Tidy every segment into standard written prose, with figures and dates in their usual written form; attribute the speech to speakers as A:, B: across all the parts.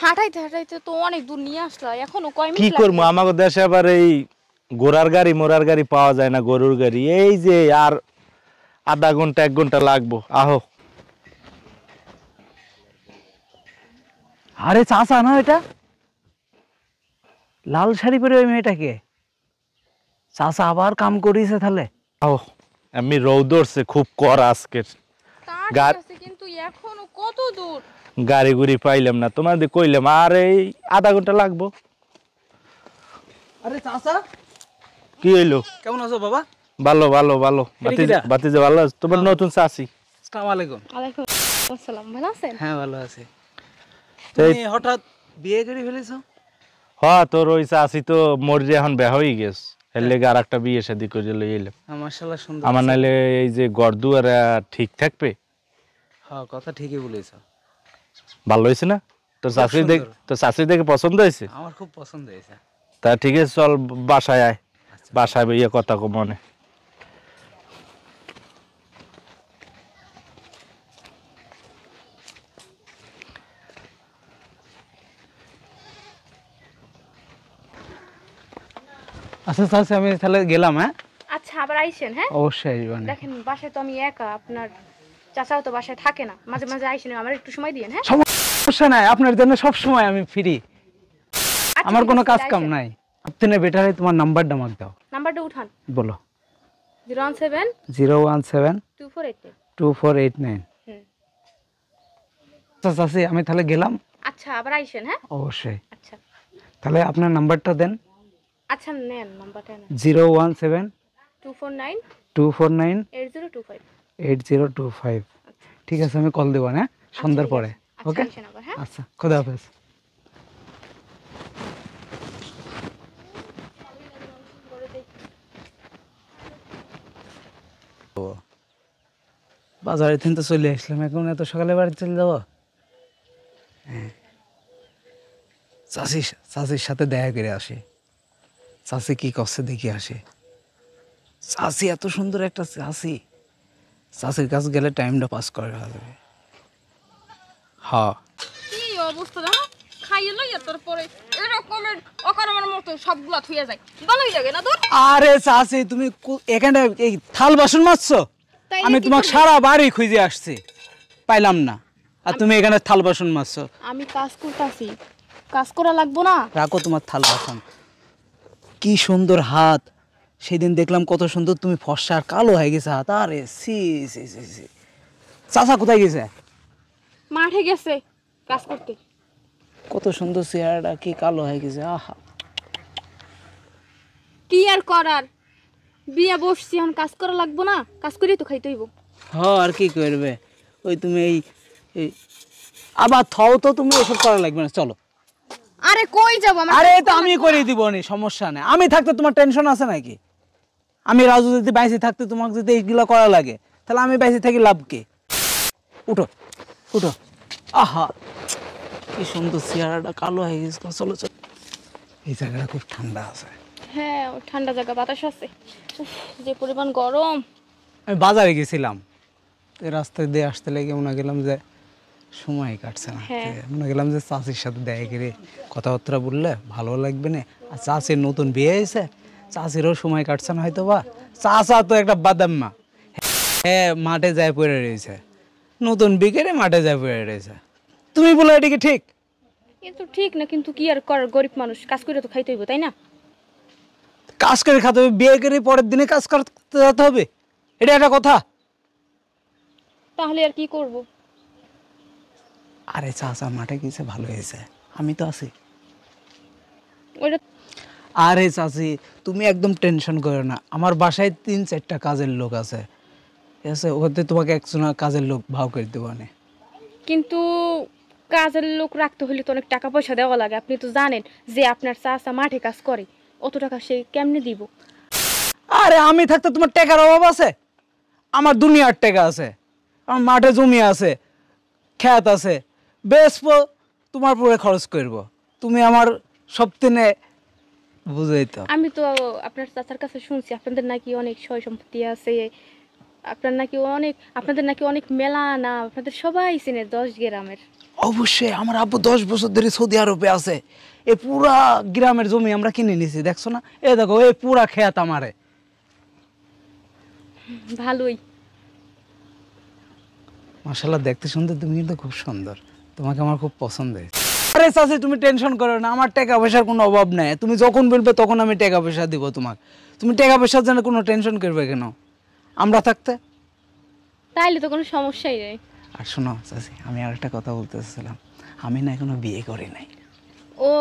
A: হাঁটাইতে হাঁটাইতে তো অনেক দূর নিয়ে আসলা, এখনো কয় মিনিট
B: কি
A: লাগবে?
B: করবো, আমাদের দেশে আবার এই ঘোড়ার গাড়ি মোরার গাড়ি পাওয়া যায় না, গরুর গাড়ি। এই যে আর আধা ঘন্টা 1 ঘন্টা লাগবো। আহো।
C: আরে চাচা না এটা, লাল শাড়ি পরে ওই মেয়েটাকে, চাচা আবার কাম করিছে তাহলে।
B: আহো, আমি রৌদ ধরছে খুব কর আজকের।
A: তা ঠিক
B: গাড়ি
A: আছে, কিন্তু এখনো কত দূর?
B: গাড়ি গুড়ি পাইলাম না, তোমাদের কইলাম আর এই আধা ঘন্টা লাগবো।
C: আরে চাচা
B: কি হইলো?
C: কেমন আছো বাবা?
B: ভালো ভালো ভালো।
C: এটা কিটা?
B: বাতিজা ভালো আছে? তোমার নতুন চাচি।
C: আসসালামু আলাইকুম।
A: ওয়ালাইকুম আসসালাম, ভালো আছেন?
C: হ্যাঁ ভালো আছি। তুমি হঠাৎ বিয়ে করে ফেলেছো?
B: হ্যাঁ, তোর ওই চাচি তো মরিয়ে এখন বেয়া হয়ে গেছে, এর লেগে আর একটা বিয়ে শাদি করে লই এলাম।
C: মাশাআল্লাহ সুন্দর।
B: আমার নাইলে এই যে ঘর দুয়ার ঠিক থাকবে?
C: হ্যাঁ কথা ঠিকই বলেছো।
B: ভালো হয়েছে না? তোর চাচি দেখে পছন্দ হয়েছে?
C: আমার খুব পছন্দ হয়েছে।
B: তা ঠিক আছে, চল বাসায় আয়। বাসায় বইয়া কথা কম মনে।
C: আচ্ছা চাচা আমি তাহলে গেলাম। হ্যাঁ
A: আচ্ছা, আবার আইসেন। হ্যাঁ
C: অবশ্যই আসবেন।
A: দেখেন, বাসায় তো আমি একা, আপনার চাচাও তো বাসায় থাকে না, মাঝে মাঝে আইসেন, আমার একটু সময় দিয়েন। হ্যাঁ
C: সমস্যা নাই, আপনার জন্য সব সময় আমি ফ্রি।
A: আচ্ছা,
C: আমার
A: ঠিক
C: কোনো
A: আছে,
C: কাজ
A: তাহলে
C: কাম
A: আইসেন।
C: নাই। আপনি বেটারে তোমার নাম্বারটা আমাকে দাও।
A: নাম্বারটা উঠান।
C: বলো।
A: 017
C: 017
A: 2489।
C: 2489।
A: হুম।
C: আচ্ছা চাচি আমি তাহলে গেলাম।
A: আচ্ছা, আবার আইসেন। হ্যাঁ
C: অবশ্যই।
A: আচ্ছা
C: তাহলে আপনার নাম্বারটা দেন।
A: আচ্ছা, নেন নাম্বারটা নেন।
C: 017
A: 249
C: 249
A: 8025।
C: 8025। ঠিক আছে আমি কল দেবো। হ্যাঁ সন্ধ্যার পরে। ওকে
A: আইসেন আবার। হ্যাঁ
C: আচ্ছা খোদা হাফেজ। বাজারে থেকে তো চলে আসলাম, এখন এত সকালে বাড়ি চলে যাবো? হ্যাঁ চাচির সাথে দেখা করে আসি, চাচি কি করছে দেখি আসি। চাচি এত সুন্দর একটা চাচি, চাচির কাছে গেলে টাইমটা পাস করে যাবে। হ্যাঁ
A: কি অবস্থা জানো, খাইয়ে লইয়া তারপরে এরকমের অকারণের মতো সবগুলা থুইয়া যায়, ভালোই লাগে না তোর?
C: আরে চাচি তুমি এখানে এই থাল বাসন মাজছো?
A: তাইলে
C: আমি
A: কি
C: তোমাকে
A: করবো?
C: সারা বাড়ি খুঁজে আসছি, পাইলাম না, আর তুমি এখানে থাল বাসন মাজছো।
A: আমি কাজ করতেছি, কাজ করা লাগবো না?
C: রাখো তোমার থাল বাসন। কি সুন্দর হাত, সেদিন দেখলাম কত সুন্দর, তুমি ফর্সা আর কালো হয়ে গেছে হাত। আরে সি সি সি সি। চাচা কোথায় গেছে?
A: মাঠে গেছে কাজ করতে।
C: কত সুন্দর চেহারাটা, কি কালো হয়ে গেছে। আহা
A: কি আর করার, বিয়ে বসছি, এখন কাজ করা লাগবো না? কাজ করেই তো খাইতে হইব।
C: হ্যাঁ আর কি করবে, ওই তুমি এই আবার থাও তো, তুমি এসব করা লাগবে না, চলো।
A: আরে কই যাব আমার?
C: আরে তো আমি করে দিব নি, সমস্যা নেই। আমি থাকতে তোমার টেনশন আছে নাকি? আমি রাজু যদি বাইসে থাকতে তোমাকে যদি এইগুলো করা লাগে, তাহলে আমি বাইসে থাকি লাভ কি? উঠো উঠো। আহা কি সুন্দর চেহারাটা, কালো হয়ে গেছে। চলো চলো, এই জায়গাটা খুব ঠান্ডা আছে।
A: হ্যাঁ, ও ঠান্ডা জায়গা, বাতাস আছে। উফ, যে পরিমাণ গরম।
C: আমি বাজারে গেছিলাম, এই রাস্তায় দিয়ে আসতে লেগে মনে গেলাম যে সময় কাটছে না।
A: হ্যাঁ।
C: মনে গেলাম যে চাচির সাথে দেখা করে কথাবার্তা বললে ভালো লাগবে না। আর চাচির নতুন বিয়ে হয়েছে, চাচিরও সময় কাটছে না হয়তো বা। চাচা তো একটা বাদাম্মা, হ্যাঁ মাঠে যায় পড়ে রয়েছে, নতুন বিকেলে মাঠে যায় পড়ে রয়েছে। তুমি বলো এটা কি ঠিক?
A: এ তো ঠিক না, কিন্তু কি আর করার, গরিব মানুষ, কাজ করে তো খাইতে হইব, তাই না?
C: কাজ করে খাতে হবে, বিয়ে করে পরের দিনে কাজ করতে যেতে হবে, এটা একটা কথা?
A: তাহলে আর কি করব?
C: আরে চাচা মাঠে গেছে, ভালো হয়েছে, আমি তো আছি।
A: ওইটা
C: আরে চাচি তুমি একদম টেনশন করো না, আমার বাসায় 3-4টা কাজের লোক আছে, ঠিক আছে? ওতে তোমাকে একজন কাজের লোক ভাও করে দেবো না।
A: কিন্তু কাজের লোক রাখতে হলে তো অনেক টাকা পয়সা দেওয়া লাগে, আপনি তো জানেন যে আপনার চাচা মাঠে কাজ করে, অত টাকা সে কেমনে দিব?
C: আরে আমি থাকতে তোমার টাকার অভাব আছে? আমার দুনিয়ার টাকা আছে, আমার মাঠে জমি আছে, ক্ষেত আছে, বেচবো, তোমার পুরো খরচ করব, তুমি আমার সব দিনে বুঝেই তো।
A: আমি তো আপনার চাচার কাছে শুনছি আপনাদের নাকি অনেক সয় সম্পত্তি আছে, আপনাদের নাকি অনেক মেলা না, আপনাদের সবাই চেনে 10 গ্রামের।
C: অবশ্যই, আমার আব্বু 10 বছর ধরে সৌদি আরবে আছে। এই পুরা গ্রামের জমি আমরা কিনে নিছি, দেখছো না? এই দেখো, এই পুরা খেত আমারে।
A: ভালোই।
C: মাশাআল্লাহ, দেখতে সুন্দর, তুমি কিন্তু খুব সুন্দর, তোমাকে আমার খুব পছন্দ হয়েছে। আরে চাচি, তুমি টেনশন করো না, আমার টাকা পয়সার কোনো অভাব নাই। তুমি যখন বলবে তখন আমি টাকা পয়সা দিব তোমাকে। তুমি টাকা পয়সার জন্য কোনো টেনশন করবে কেন, আমরা থাকতে।
A: তাইলে তো কোনো সমস্যাই নেই।
C: আর শোনো চাচি, আমি আর একটা কথা বলতে চাচ্ছিলাম, আমি না এখনো বিয়ে করি নাই।
A: ও,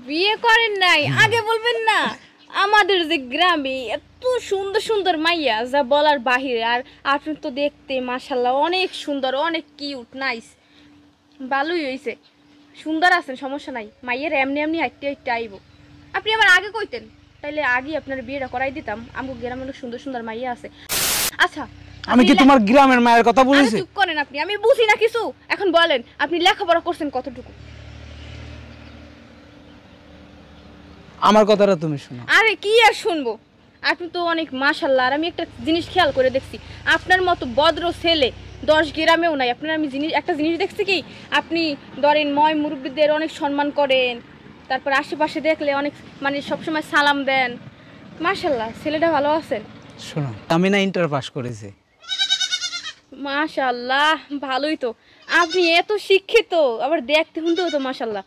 A: বিয়ে করেন নাই? আগে বলবেন না। আমাদের যে গ্রামে এত সুন্দর সুন্দর মাইয়া যা বলার বাহিরে। আর আপনি তো দেখতে মাশাআল্লাহ অনেক সুন্দর, অনেক কিউট, নাইস। ভালোই হয়েছে, সুন্দর আছেন, সমস্যা নাই। মাইয়ের এমনি এমনি হাইটে হাইটে আইব। আপনি আমার আগে কইতেন, তাইলে আগে আপনার বিয়েটা করাই দিতাম। আমার গ্রামে অনেক সুন্দর সুন্দর মাইয়া আছে। আচ্ছা,
C: আমি কি তোমার গ্রামের মায়ের কথা বলেছি?
A: চুপ করেন আপনি, আমি বুঝি না কিছু। এখন বলেন, আপনি লেখাপড়া করছেন কতটুকু?
C: আমার কথাটা তুমি শোনো।
A: আরে কি আর শুনবো, আপনি তো অনেক মাশাআল্লাহ। আর আমি একটা জিনিস খেয়াল করে দেখছি, আপনার মতো ভদ্র ছেলে 10 গ্রামেও নাই। আপনার আমি একটা জিনিস দেখছি কি, আপনি ধরেন ময় মুরব্বীদের অনেক সম্মান করেন, তারপর আশেপাশে দেখলে অনেক মানে সবসময় সালাম দেন। মাশাআল্লাহ, ছেলেটা ভালো আছেন।
C: শোনো, আমি না ইন্টার পাস করেছি।
A: মাশাআল্লাহ, ভালোই তো। আপনি এত শিক্ষিত, আবার দেখতে শুনতেও তো মাশাআল্লাহ।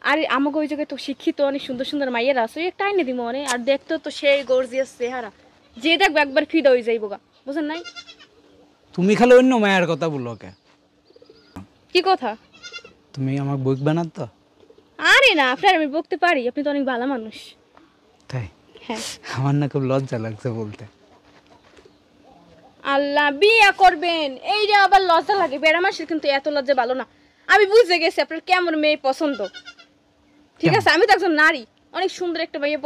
A: আর আমাকে ওই জায়গায় তো শিক্ষিত অনেক সুন্দর সুন্দর মাইয়ের আছে, একটা আইনে দিব মনে। আর দেখতে তো সেই গর্জিয়াস চেহারা, যে দেখবো একবার ফিদা হয়ে যাইব গা, বুঝেন নাই?
C: তুমি খালি অন্য মায়ের কথা বলো কে?
A: কি কথা?
C: তুমি আমাকে বকবে না তো?
A: আরে না, আপনার আমি বকতে পারি, আপনি তো অনেক ভালো মানুষ।
C: তাই?
A: হ্যাঁ।
C: আমার না খুব লজ্জা লাগছে বলতে।
A: আল্লাহ, বিয়ে করবেন এইটা আবার লজ্জা লাগে? বেড়া মাসের কিন্তু এত লজ্জা ভালো না। আমি বুঝে গেছি আপনার কেমন মেয়ে পছন্দ। ঠিক আছে, আমি তো একজন নারী, অনেক সুন্দর একটা মাইয়া,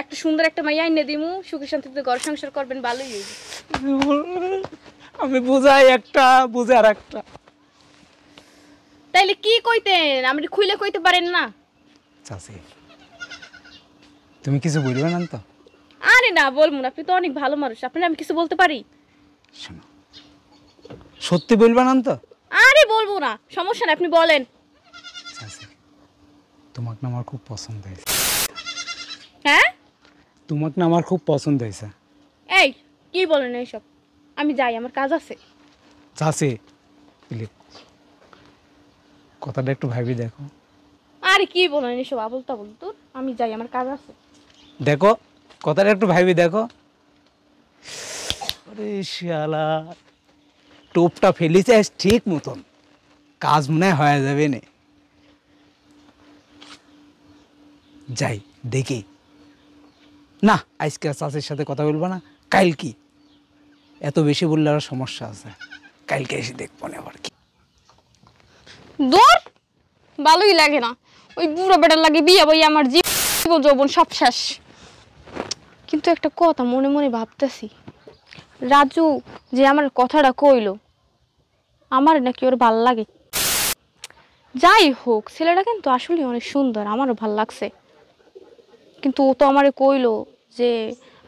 A: একটা সুন্দর একটা মাইয়া এনে দিমু, সুখে শান্তিতে ঘর সংসার করবেন, ভালোই হইবে।
C: আমি বুঝাই একটা, বুঝে আর একটা।
A: তাইলে কি কইতেন, আপনি খুইলে কইতে পারেন না?
C: চাচি, তুমি কিছু বলবে না তো?
A: আরে না, বলবো না, আপনি তো অনেক ভালো মানুষ, আপনার আমি কিছু বলতে পারি?
C: শোনো, সত্যি বলবে না তো?
A: আরে বলবো না, সমস্যা না, আপনি বলেন।
C: চাচি, তোমাকে না আমার খুব পছন্দ হয়েছে।
A: হ্যাঁ?
C: তোমাকে না আমার খুব পছন্দ হয়েছে।
A: এই কি বলেন এইসব? আমি যাই, আমার কাজ আছে।
C: চাচি প্লিজ, কথাটা একটু ভাবি দেখো।
A: আরে কি বলেন এইসব আবল তাবল? তো আমি যাই, আমার কাজ আছে।
C: দেখো, কথাটা একটু ভাবি দেখো। আরে শালা, টোপটা ফেলিছে ঠিক মতন, কাজ মনে হয় হয়ে যাবে না। যাই দেখি না, আজকে চাষের সাথে কথা বলবো না, কাল কি এত বেশি বললে আর সমস্যা আছে, কালকে এসে দেখবো না আবার কি।
A: দূর, ভালোই লাগে না। ওই বুড়ো বেটার লাগে বিয়ে বই, আমার জীবন যৌবন সব শেষ। কিন্তু একটা কথা মনে মনে ভাবতেছি, রাজু যে আমার কথাটা কইলো, আমার নাকি ওর ভাল লাগে। যাই হোক, ছেলেটা কিন্তু আসলে অনেক সুন্দর, আমারও ভাল লাগছে। কিন্তু ও তো আমারে কইলো যে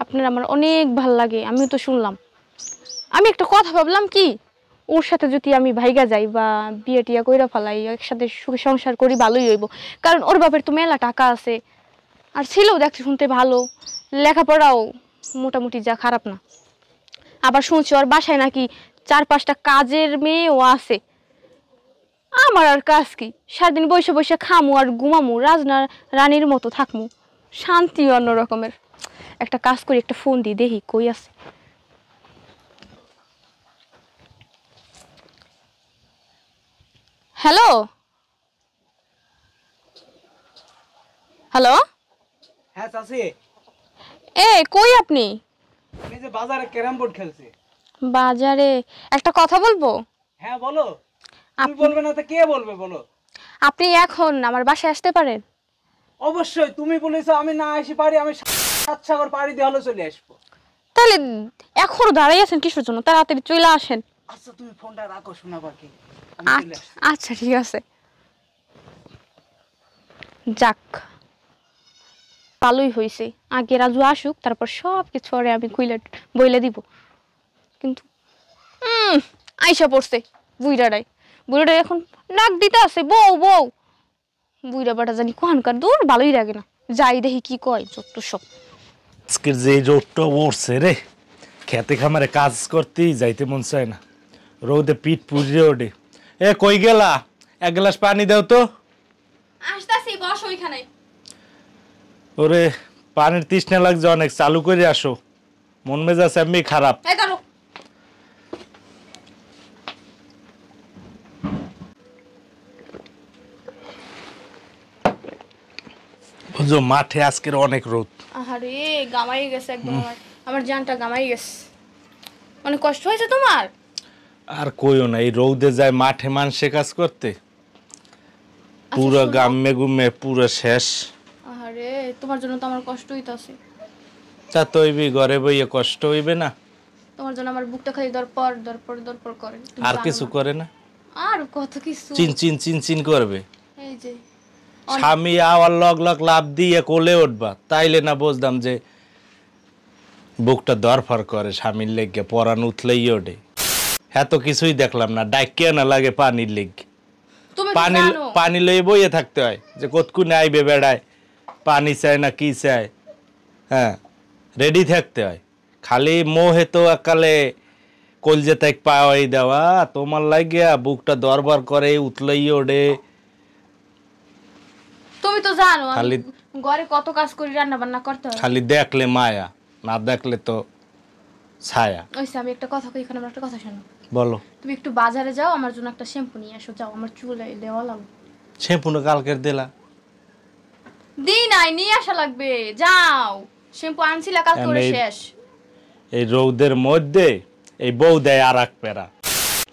A: আপনার আমার অনেক ভাল লাগে। আমিও তো শুনলাম। আমি একটা কথা ভাবলাম কি, ওর সাথে যদি আমি ভাইগা যাই বা বিয়ে টিয়া কইরা ফেলাই, একসাথে সুখে সংসার করি, ভালোই হইব। কারণ ওর বাপের তো মেলা টাকা আছে, আর ছেলেও দেখতে শুনতে ভালো, লেখাপড়াও মোটামুটি যা খারাপ না। আবার শুনছি ওর বাসায় নাকি 4-5টা কাজের মেয়েও আছে। আমার আর কাজ কি, সারাদিন বসে বসে খামু আর ঘুমামু, রাজনা রানীর মতো থাকমু, শান্তি অন্য রকমের। একটা কাজ করি, একটা ফোন দিই, দেখি কই আছে। হ্যালো হ্যালো,
C: হ্যাঁ চাচি,
A: এ কই আপনি?
C: আমি যে বাজারে ক্যারাম বোর্ড খেলছি।
A: বাজারে? একটা কথা বলবো।
C: হ্যাঁ বলো। তুমি বলবে না তো কে বলবে বলো।
A: আপনি এখন আমার বাসায় আসতে পারেন?
C: অবশ্যই, তুমি বলেছো আমি না আসি পারি, আমি 7 সাগর পাড়ি দিয়ে হলো চলে আসবো।
A: তাহলে এখনো দাঁড়াই আছেন কিসের জন্য? তাড়াতাড়ি চলে আসেন।
C: আচ্ছা তুমি ফোনটা রাখো, শোনা বাকি।
A: আচ্ছা ঠিক আছে। যাক, ভালোই হয়েছে, আগে রাজু আসুক, তারপর সব কিছু ওরে আমি বইলে দিব। কিন্তু আইসা পড়ছে বুইড়াটাই, বুড়োটা এখন নাক দিতে আছে বউ বউ। বুড়া বেটা জানি কোহানকার দূর ভালোই লাগে না, যাই দেখি কি কয় যত সব।
B: আজকের যে রোদটা উঠছে রে, খেতে খামারে কাজ করতেই যাইতে মন চায় না, রোদে পিঠ পুড়িয়ে ওঠে। এ কই গেলা, এক গ্লাস পানি দাও তো।
A: আসতাছি, বস ওইখানে।
B: ওরে পানির তৃষ্ণা লাগছে অনেক, চালু করে আসো, মন মেজাজ এমনি খারাপ।
A: এই ধরো।
B: বুঝো মাঠে আজকের অনেক রোদ।
A: আরে গামাই গেছে একদম, আমার জানটা গামাই গেছে। অনেক কষ্ট হয়েছে তোমার?
B: আর কইও না, এই রোদে যায় মাঠে মানুষে কাজ করতে, পুরো গামে গুমে পুরো শেষ।
A: আরে তোমার জন্য তো আমার কষ্ট হইতাছে।
B: তা তো হইবি, ঘরে বইয়ে কষ্ট হইবে না?
A: তোমার জন্য আমার বুকটা খালি দরপর দরপর দরপর করে।
B: আর কিছু করে না?
A: আর কত কিছু।
B: চিন চিন চিন চিন করবে।
A: এই যে
B: স্বামী আওয়ার লগ লগ লাভ দিয়ে কোলে উঠবা, তাইলে না বুঝতাম যে বুকটা দরফার করে স্বামীর লেগে, পরান উঠলেই ওঠে। এত কিছুই দেখলাম না, ডাইকে না লাগে পানির লেগে।
A: তুমি
B: পানি পানি লইয়ে বইয়ে থাকতে হয়, যে কতক্ষণে আইবে বেড়ায়, পানি চায় না কি চায়, হ্যাঁ রেডি থাকতে হয়। খালি মোহে তো একালে কলজে তাই পাওয়াই দেওয়া, তোমার লাগিয়া বুকটা দরবার করে উঠলেই ওঠে।
A: তুমি তো জানো আমি
B: খালি
A: ঘরে কত কাজ করি, রান্না বান্না করতে হয়।
B: খালি দেখলে মায়া, না দেখলে তো ছায়া।
A: ওইসে আমি একটা কথা কই, এখানে আমার একটা কথা শোনো।
B: বলো।
A: তুমি একটু বাজারে যাও, আমার জন্য একটা শ্যাম্পু নিয়ে আসো, যাও, আমার চুলে দেওয়া লাগবে।
B: শ্যাম্পু কালকের দিলা?
A: দি নাই, নিয়ে আসা লাগবে, যাও। শ্যাম্পু আনছিলা কাল করে শেষ।
B: এই রৌদের মধ্যে এই বউ দেয় আর এক পেরা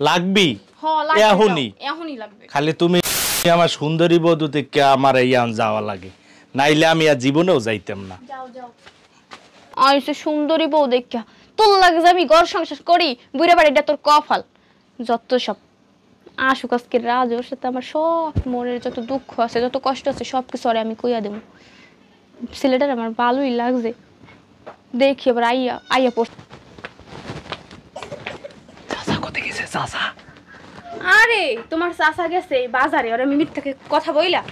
B: লাগবি।
A: হ্যাঁ লাগবে,
B: এখনই
A: এখনই লাগবে।
B: খালি তুমি আমার সুন্দরী বধূ থেকে আমার এই আন যাওয়া লাগে, নাইলে আমি আর জীবনেও যাইতাম না।
A: যাও যাও। আর সে সুন্দরী বউ দেখা তোর লাগে যে আমি ঘর সংসার করি, বুড়া বাড়িটা তোর কপাল। যত সব আশুক আজকে রাজ, ওর সাথে আমার সব মনের যত দুঃখ আছে, যত কষ্ট আছে, সব কিছু ওরে আমি কইয়া দেবো। ছেলেটার আমার ভালোই লাগছে, দেখি এবার আইয়া আইয়া পড়।
C: চাচা কোথায় গেছে? চাচা
A: আরে তোমার চাচা গেছে বাজারে, ওরা আমি মিথ্যাকে কথা বইলা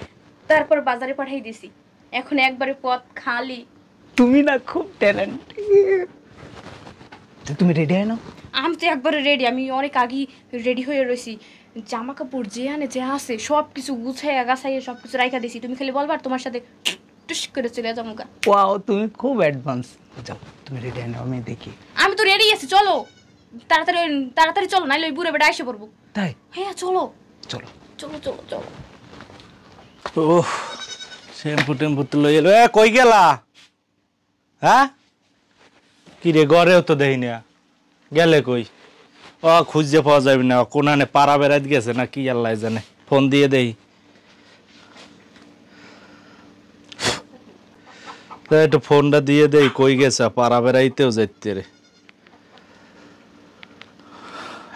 A: তারপর বাজারে পাঠাই দিছি, এখন একবারে পথ খালি।
C: তুমি না খুব ট্যালেন্ট। তুমি রেডি হয় না?
A: আমি তো একবারে রেডি, আমি অনেক আগে রেডি হয়ে রয়েছি। জামা কাপড় যে আনে যে আছে সব কিছু গুছাইয়া গাছাইয়া সব কিছু রাইখা দিছি। তুমি খালি বলবার তোমার সাথে টুস করে চলে যাবো।
C: ওয়াও, তুমি খুব অ্যাডভান্স। যাও তুমি রেডি হয় না, আমি দেখি।
A: আমি তো রেডি আছি, চলো তাড়াতাড়ি তাড়াতাড়ি চলো, নাইলে ওই বুড়ে বেটা এসে পড়বো।
C: তাই?
A: হ্যাঁ চলো
C: চলো
A: চলো চলো চলো।
B: ও শ্যাম্পু টেম্পু তো লই এলো। এ কই গেলা? হ্যাঁ কি রে, ঘরেও তো দেই না, গেলে কই? ও খুঁজে পাওয়া যাবে না, কোনানে পাড়া বেড়াইতে গেছে না কি আল্লাহ জানে। ফোন দিয়ে দেই। একটু ফোনটা দিয়ে দেই, কই গেছে, পাড়া বেড়াইতেও যাইতে রে।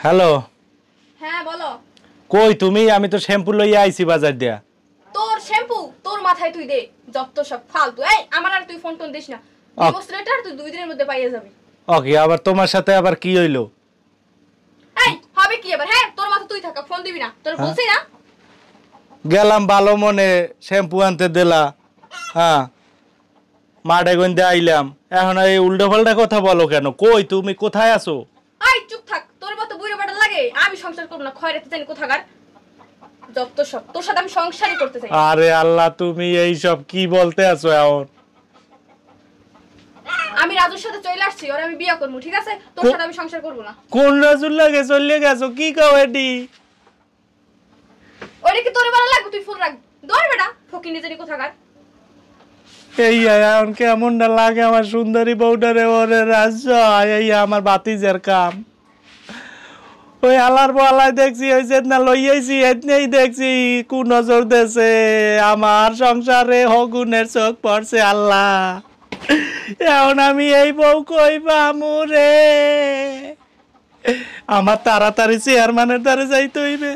B: হ্যালো।
A: হ্যাঁ বলো।
B: কই তুমি? আমি তো শ্যাম্পু লইয়া আইছি বাজার দিয়া।
A: তোর শ্যাম্পু তোর মাথায় তুই দে, যত সব ফালতু। এই আমার আর তুই ফোন টোন দিস না, ডিভোর্স লেটার তুই 2 দিনের মধ্যে পাইয়ে যাবি।
B: ওকে, আবার তোমার সাথে আবার কি হইলো?
A: এই হবে কি আবার? হ্যাঁ তোর মাথা তুই থাকা, ফোন দিবি না, তোর বলছি না।
B: গেলাম ভালো মনে, শ্যাম্পু আনতে দিলা, হ্যাঁ মাঠে গন্ধে আইলাম, এখন এই উল্টো পাল্টা কথা বলো কেন? কই তুমি, কোথায় আছো?
A: আই চুপ থাক, তোর মতো বুড়ো বেটা লাগে আমি সংসার করব না, খয়রাতে জানি কোথাকার যত সব। তোর সাথে আমি সংসারই করতে চাই।
B: আরে আল্লাহ, তুমি এই সব কি বলতে আছো এখন?
A: আমি রাজুর সাথে চলে আসছি, ওরে আমি বিয়ে করব, ঠিক আছে? তোর সাথে আমি সংসার করব না।
B: কোন রাজুর লাগে চলে গেছো? কি কও এডি?
A: ওরে কি তোর ভালো লাগবে? তুই ফুল রাখ, দৌড় বেটা ফকিনি জানি কোথাকার।
B: এই এখন কেমন না লাগে আমার সুন্দরী বউটারে, ওরে রাজ্য এই আমার বাতিজের কাম। ওই আলার বলাই দেখছি, ওই যে না লইয়াইছি এতনেই দেখছি কোন নজর দেছে আমার সংসারে, হগুনের চোখ পড়ছে আল্লাহ। এখন আমি এই বউ কই পামু রে? আমার তাড়াতাড়ি চেয়ারম্যানের দ্বারে যাইতে হইবে।